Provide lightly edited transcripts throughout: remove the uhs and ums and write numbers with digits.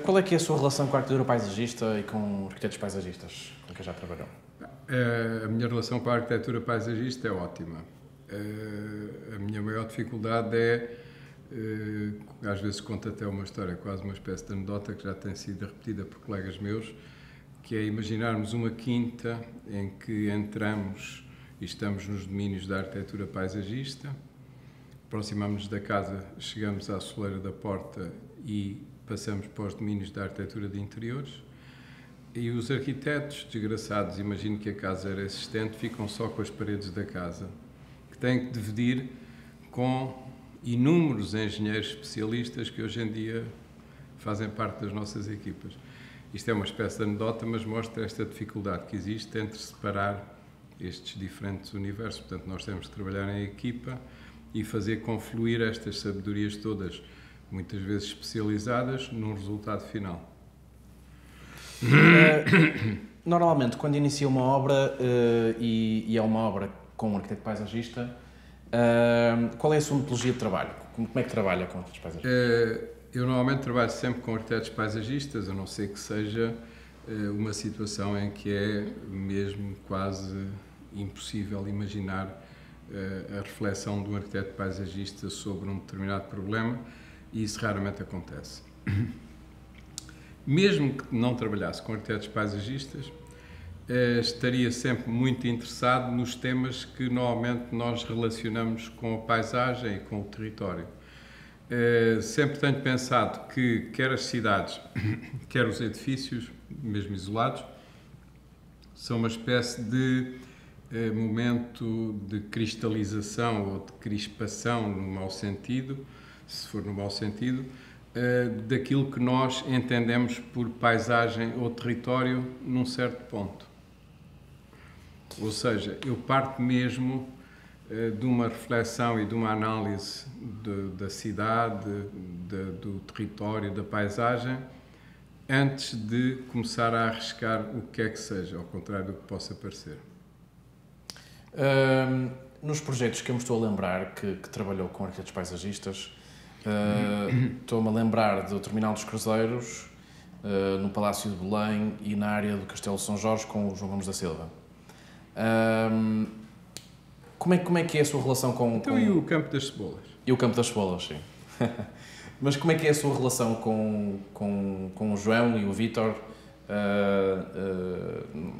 Qual é que é a sua relação com a arquitetura paisagista e com arquitetos paisagistas com quem já trabalhou? A minha relação com a arquitetura paisagista é ótima. A minha maior dificuldade às vezes conto até uma história, quase uma espécie de anedota que já tem sido repetida por colegas meus, que é imaginarmos uma quinta em que entramos e estamos nos domínios da arquitetura paisagista, aproximamos-nos da casa, chegamos à soleira da porta e passamos para os domínios da arquitetura de interiores. E os arquitetos, desgraçados, imagino que a casa era existente, ficam só com as paredes da casa, que têm que dividir com inúmeros engenheiros especialistas que hoje em dia fazem parte das nossas equipas. Isto é uma espécie de anedota, mas mostra esta dificuldade que existe entre separar estes diferentes universos. Portanto, nós temos que trabalhar em equipa e fazer confluir estas sabedorias todas, muitas vezes especializadas, num resultado final. Normalmente, quando inicia uma obra e é uma obra com um arquiteto paisagista, qual é a sua metodologia de trabalho? Como é que trabalha com arquitetos paisagistas? Eu normalmente trabalho sempre com arquitetos paisagistas, a não ser que seja uma situação em que é mesmo quase impossível imaginar a reflexão de um arquiteto paisagista sobre um determinado problema, e isso raramente acontece. Mesmo que não trabalhasse com arquitetos paisagistas, estaria sempre muito interessado nos temas que normalmente nós relacionamos com a paisagem e com o território. Sempre tenho pensado que quer as cidades, quer os edifícios, mesmo isolados, são uma espécie de momento de cristalização ou de crispação, no mau sentido, se for no mau sentido, daquilo que nós entendemos por paisagem ou território num certo ponto. Ou seja, eu parto mesmo de uma reflexão e de uma análise da cidade, do território, da paisagem, antes de começar a arriscar o que é que seja, ao contrário do que possa parecer. Nos projetos que eu me estou a lembrar que trabalhou com arquitetos paisagistas, estou-me a lembrar do Terminal dos Cruzeiros, no Palácio de Belém e na área do Castelo de São Jorge com o João Gomes da Silva. Como é que é a sua relação com... Então, e o Campo das Cebolas? E o Campo das Cebolas, sim. Mas como é que é a sua relação com o João e o Vítor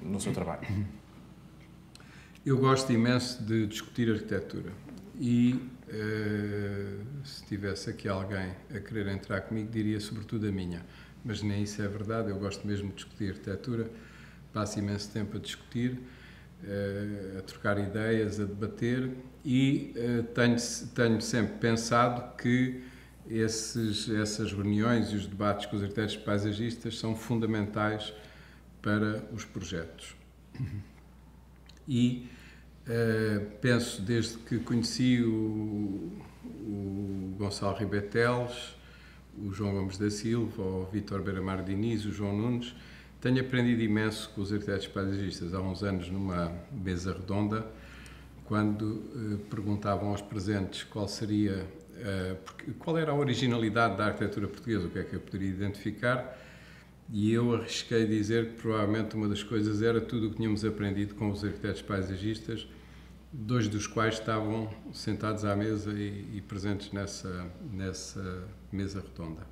no seu trabalho? Eu gosto imenso de discutir arquitetura e se tivesse aqui alguém a querer entrar comigo, diria sobretudo a minha. Mas nem isso é verdade, eu gosto mesmo de discutir arquitetura, passo imenso tempo a discutir, a trocar ideias, a debater e tenho sempre pensado que essas reuniões e os debates com os arquitetos paisagistas são fundamentais para os projetos. E penso, desde que conheci o Gonçalo Ribeteles, o João Gomes da Silva, o Vítor Beira-Mar Diniz, o João Nunes, tenho aprendido imenso com os arquitetos paisagistas. Há uns anos, numa mesa redonda, quando perguntavam aos presentes qual era a originalidade da arquitetura portuguesa, o que é que eu poderia identificar, e eu arrisquei dizer que provavelmente uma das coisas era tudo o que tínhamos aprendido com os arquitetos paisagistas, dois dos quais estavam sentados à mesa e presentes nessa mesa redonda.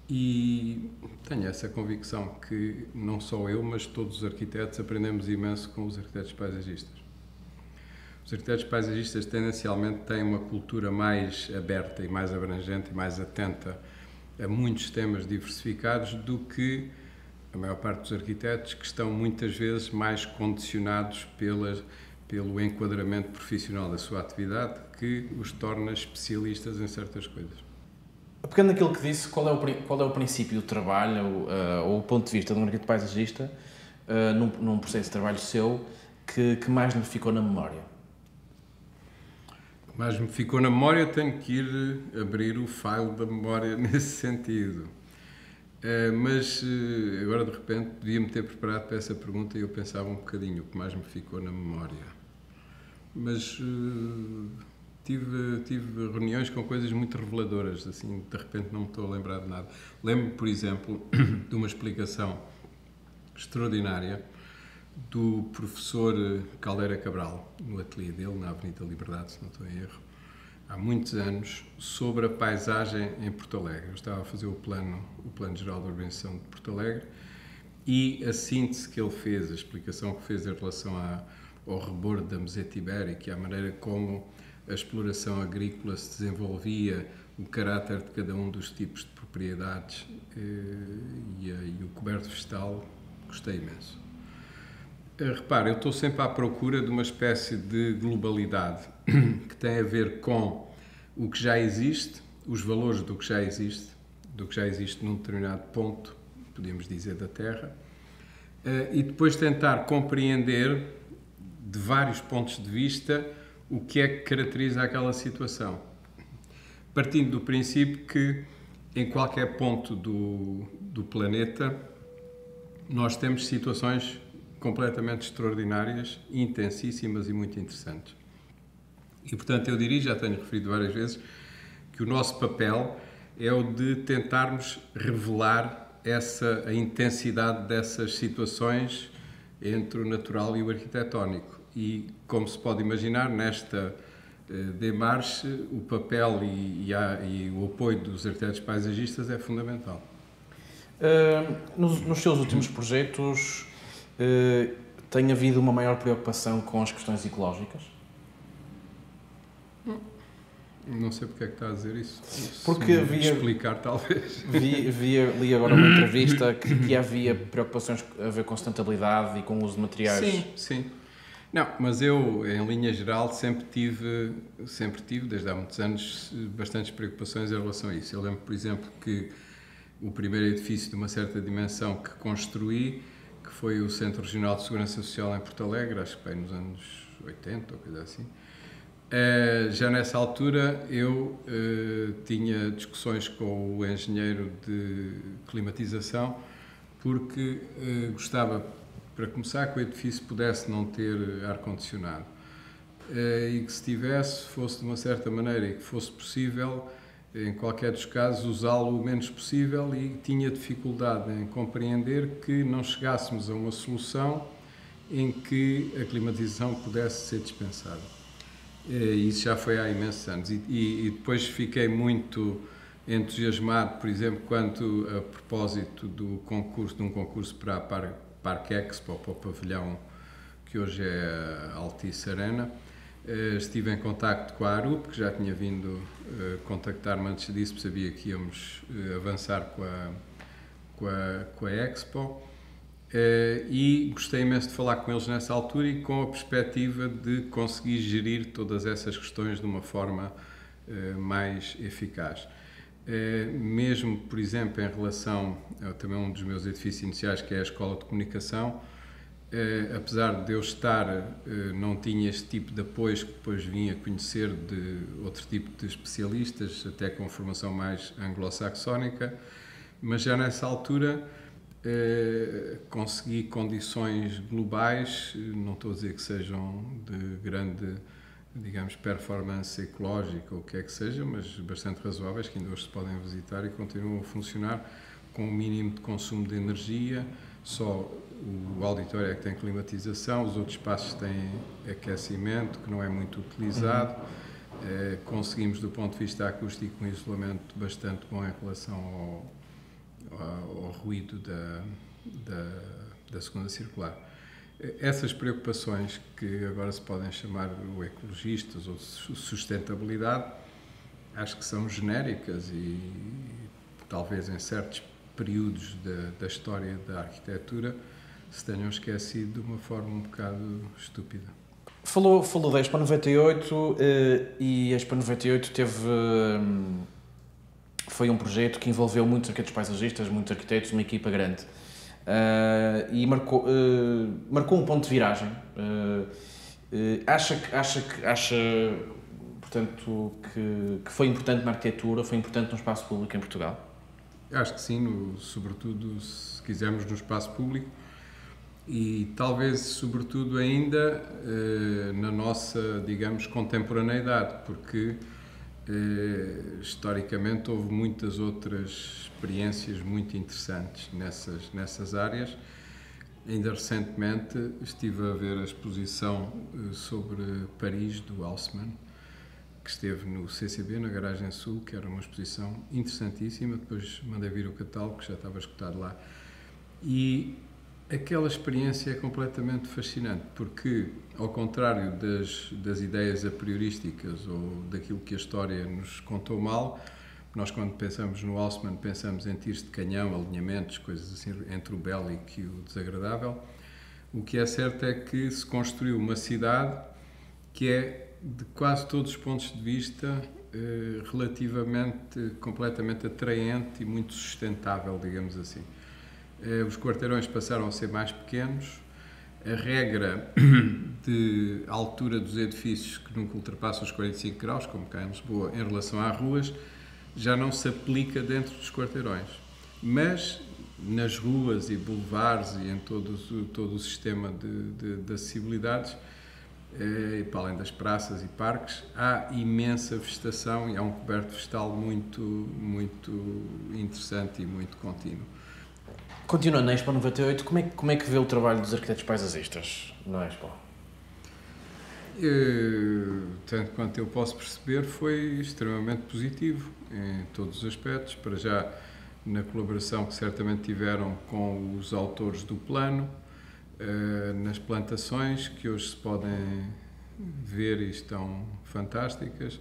E tenho essa convicção que não só eu, mas todos os arquitetos aprendemos imenso com os arquitetos paisagistas. Os arquitetos paisagistas tendencialmente têm uma cultura mais aberta e mais abrangente e mais atenta a muitos temas diversificados do que a maior parte dos arquitetos, que estão muitas vezes mais condicionados pelo enquadramento profissional da sua atividade, que os torna especialistas em certas coisas. Pegando naquilo que disse, qual é o princípio do trabalho ou o ponto de vista de um arquiteto paisagista num processo de trabalho seu que mais me ficou na memória? O que mais me ficou na memória, tenho que ir abrir o file da memória nesse sentido. Mas agora de repente podia-me ter preparado para essa pergunta e eu pensava um bocadinho o que mais me ficou na memória. Mas tive reuniões com coisas muito reveladoras, assim, de repente não me estou a lembrar de nada. Lembro-me, por exemplo, de uma explicação extraordinária do professor Caldeira Cabral, no ateliê dele, na Avenida Liberdade, se não estou em erro, há muitos anos, sobre a paisagem em Porto Alegre. Eu estava a fazer o plano geral de urbanização de Porto Alegre e a síntese que ele fez, a explicação que fez em relação ao rebordo da meseta ibérica e à maneira como a exploração agrícola se desenvolvia, o caráter de cada um dos tipos de propriedades e o coberto vegetal, gostei imenso. Repare, eu estou sempre à procura de uma espécie de globalidade que tem a ver com o que já existe, os valores do que já existe num determinado ponto, podemos dizer, da Terra, e depois tentar compreender, de vários pontos de vista, o que é que caracteriza aquela situação. Partindo do princípio que, em qualquer ponto do planeta, nós temos situações completamente extraordinárias, intensíssimas e muito interessantes. E, portanto, eu diria, já tenho referido várias vezes, que o nosso papel é o de tentarmos revelar a intensidade dessas situações entre o natural e o arquitetónico. E, como se pode imaginar, nesta demarche, o papel e o apoio dos arquitetos paisagistas é fundamental. Nos seus últimos projetos, tem havido uma maior preocupação com as questões ecológicas? Não sei porque é que está a dizer isso. Porque explicar, talvez. Li agora uma entrevista que havia preocupações a ver com sustentabilidade e com o uso de materiais. Sim. Não, mas eu, em linha geral, sempre tive, desde há muitos anos, bastantes preocupações em relação a isso. Eu lembro, por exemplo, que o primeiro edifício de uma certa dimensão que construí, que foi o Centro Regional de Segurança Social em Porto Alegre, acho que bem nos anos 80 ou coisa assim. Já nessa altura eu tinha discussões com o engenheiro de climatização porque gostava, para começar, que o edifício pudesse não ter ar-condicionado e que se tivesse, fosse de uma certa maneira e que fosse possível, em qualquer dos casos, usá-lo o menos possível, e tinha dificuldade em compreender que não chegássemos a uma solução em que a climatização pudesse ser dispensada. Isso já foi há imensos anos e depois fiquei muito entusiasmado, por exemplo, quando, a propósito de um concurso para a Parque Expo, para o pavilhão que hoje é a Altice Arena, estive em contacto com a ARUP, que já tinha vindo contactar-me antes disso, porque sabia que íamos avançar com a Expo. E gostei imenso de falar com eles nessa altura e com a perspectiva de conseguir gerir todas essas questões de uma forma mais eficaz. Mesmo, por exemplo, em relação a também um dos meus edifícios iniciais, que é a Escola de Comunicação, apesar de eu estar, não tinha este tipo de apoios que depois vim a conhecer de outro tipo de especialistas, até com formação mais anglo-saxónica, mas já nessa altura consegui condições globais, não estou a dizer que sejam de grande, digamos, performance ecológica ou o que é que seja, mas bastante razoáveis, que ainda hoje se podem visitar e continuam a funcionar com um mínimo de consumo de energia. Só o auditório é que tem climatização, os outros espaços têm aquecimento, que não é muito utilizado. Conseguimos, do ponto de vista acústico, um isolamento bastante bom em relação ao ruído da segunda circular. Essas preocupações, que agora se podem chamar o ecologistas ou sustentabilidade, acho que são genéricas e talvez em certos períodos da história da arquitetura se tenham esquecido de uma forma um bocado estúpida. Falou da Expo 98 e a Expo 98 foi um projeto que envolveu muitos arquitetos paisagistas, muitos arquitetos, uma equipa grande. E marcou um ponto de viragem. Acha, portanto, que foi importante na arquitetura, foi importante no espaço público em Portugal? Acho que sim, sobretudo se quisermos no espaço público. e talvez, sobretudo, ainda na nossa, digamos, contemporaneidade, porque historicamente houve muitas outras experiências muito interessantes nessas áreas. Ainda recentemente estive a ver a exposição sobre Paris do Haussmann, que esteve no CCB, na Garagem Sul, que era uma exposição interessantíssima. Depois mandei vir o catálogo, que já estava esgotado lá. E aquela experiência é completamente fascinante, porque, ao contrário das ideias a priorísticas ou daquilo que a história nos contou mal, nós, quando pensamos no Haussmann, pensamos em tiros de canhão, alinhamentos, coisas assim, entre o bélico e o desagradável. O que é certo é que se construiu uma cidade que é, de quase todos os pontos de vista, relativamente, completamente atraente e muito sustentável, digamos assim. Os quarteirões passaram a ser mais pequenos, a regra de altura dos edifícios, que nunca ultrapassa os 45 graus, como cá em Lisboa, em relação às ruas, já não se aplica dentro dos quarteirões. Mas nas ruas e boulevards e em todo o sistema de acessibilidades, e para além das praças e parques, há imensa vegetação e há um coberto vegetal muito, muito interessante e muito contínuo. Continuando na Expo 98, como é que vê o trabalho dos arquitetos paisagistas na Expo? Tanto quanto eu posso perceber, foi extremamente positivo em todos os aspectos. Para já, na colaboração que certamente tiveram com os autores do plano, nas plantações que hoje se podem ver e estão fantásticas,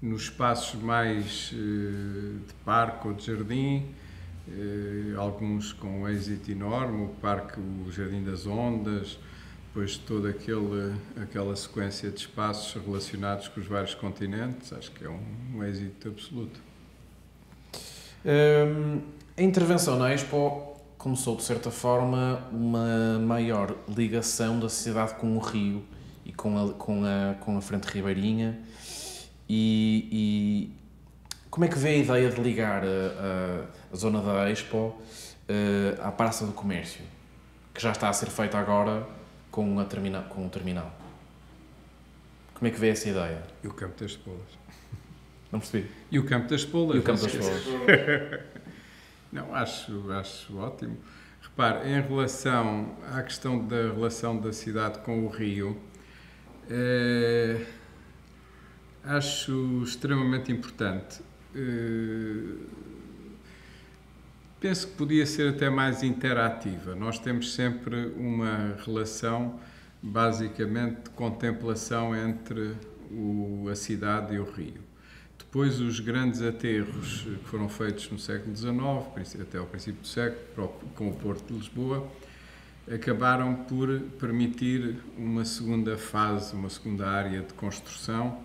nos espaços mais de parque ou de jardim, alguns com um êxito enorme, o Jardim das Ondas, depois toda aquela sequência de espaços relacionados com os vários continentes. Acho que é um êxito absoluto. A intervenção na Expo começou, de certa forma, uma maior ligação da cidade com o Rio e com a Frente Ribeirinha. E como é que vê a ideia de ligar a zona da Expo à Praça do Comércio, que já está a ser feita agora com o terminal? Como é que vê essa ideia? E o Campo das Cebolas. Não percebi. E o Campo das Cebolas. E o Campo das Cebolas. Não, acho ótimo. Repare, em relação à questão da relação da cidade com o Rio, acho extremamente importante. Penso que podia ser até mais interativa. Nós temos sempre uma relação, basicamente, de contemplação entre a cidade e o Rio. Depois, os grandes aterros que foram feitos no século XIX, até ao princípio do século, com o Porto de Lisboa, acabaram por permitir uma segunda fase, uma segunda área de construção,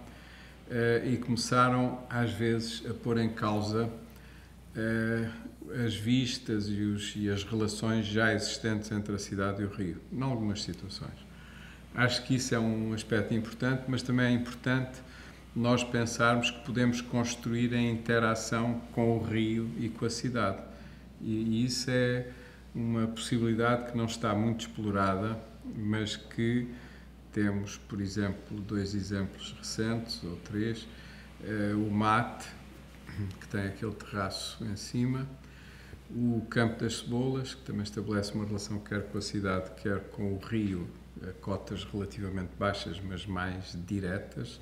e começaram, às vezes, a pôr em causa as vistas e as relações já existentes entre a cidade e o Rio, em algumas situações. Acho que isso é um aspecto importante, mas também é importante nós pensarmos que podemos construir em interação com o Rio e com a cidade. E isso é uma possibilidade que não está muito explorada, mas que temos, por exemplo, 2 exemplos recentes, ou 3, o Mate, que tem aquele terraço em cima, o Campo das Cebolas, que também estabelece uma relação quer com a cidade, quer com o Rio, a cotas relativamente baixas, mas mais diretas,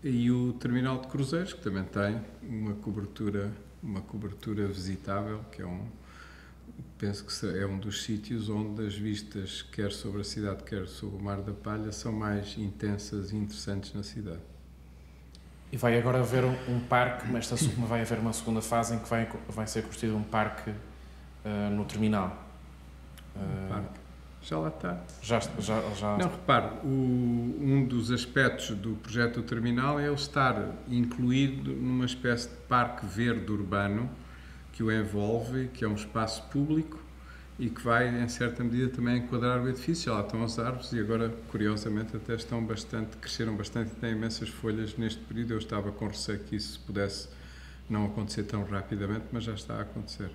e o Terminal de Cruzeiros, que também tem uma cobertura visitável, que penso que é um dos sítios onde as vistas, quer sobre a cidade, quer sobre o Mar da Palha, são mais intensas e interessantes na cidade. E vai agora haver um parque, mas vai haver uma segunda fase em que vai ser construído um parque no terminal. Parque. Já lá está. Já. Não, repare, um dos aspectos do projeto do terminal é ele estar incluído numa espécie de parque verde urbano que o envolve, que é um espaço público e que vai, em certa medida, também enquadrar o edifício. Já lá estão as árvores e agora, curiosamente, até cresceram bastante e têm imensas folhas neste período. Eu estava com receio que isso pudesse não acontecer tão rapidamente, mas já está a acontecer.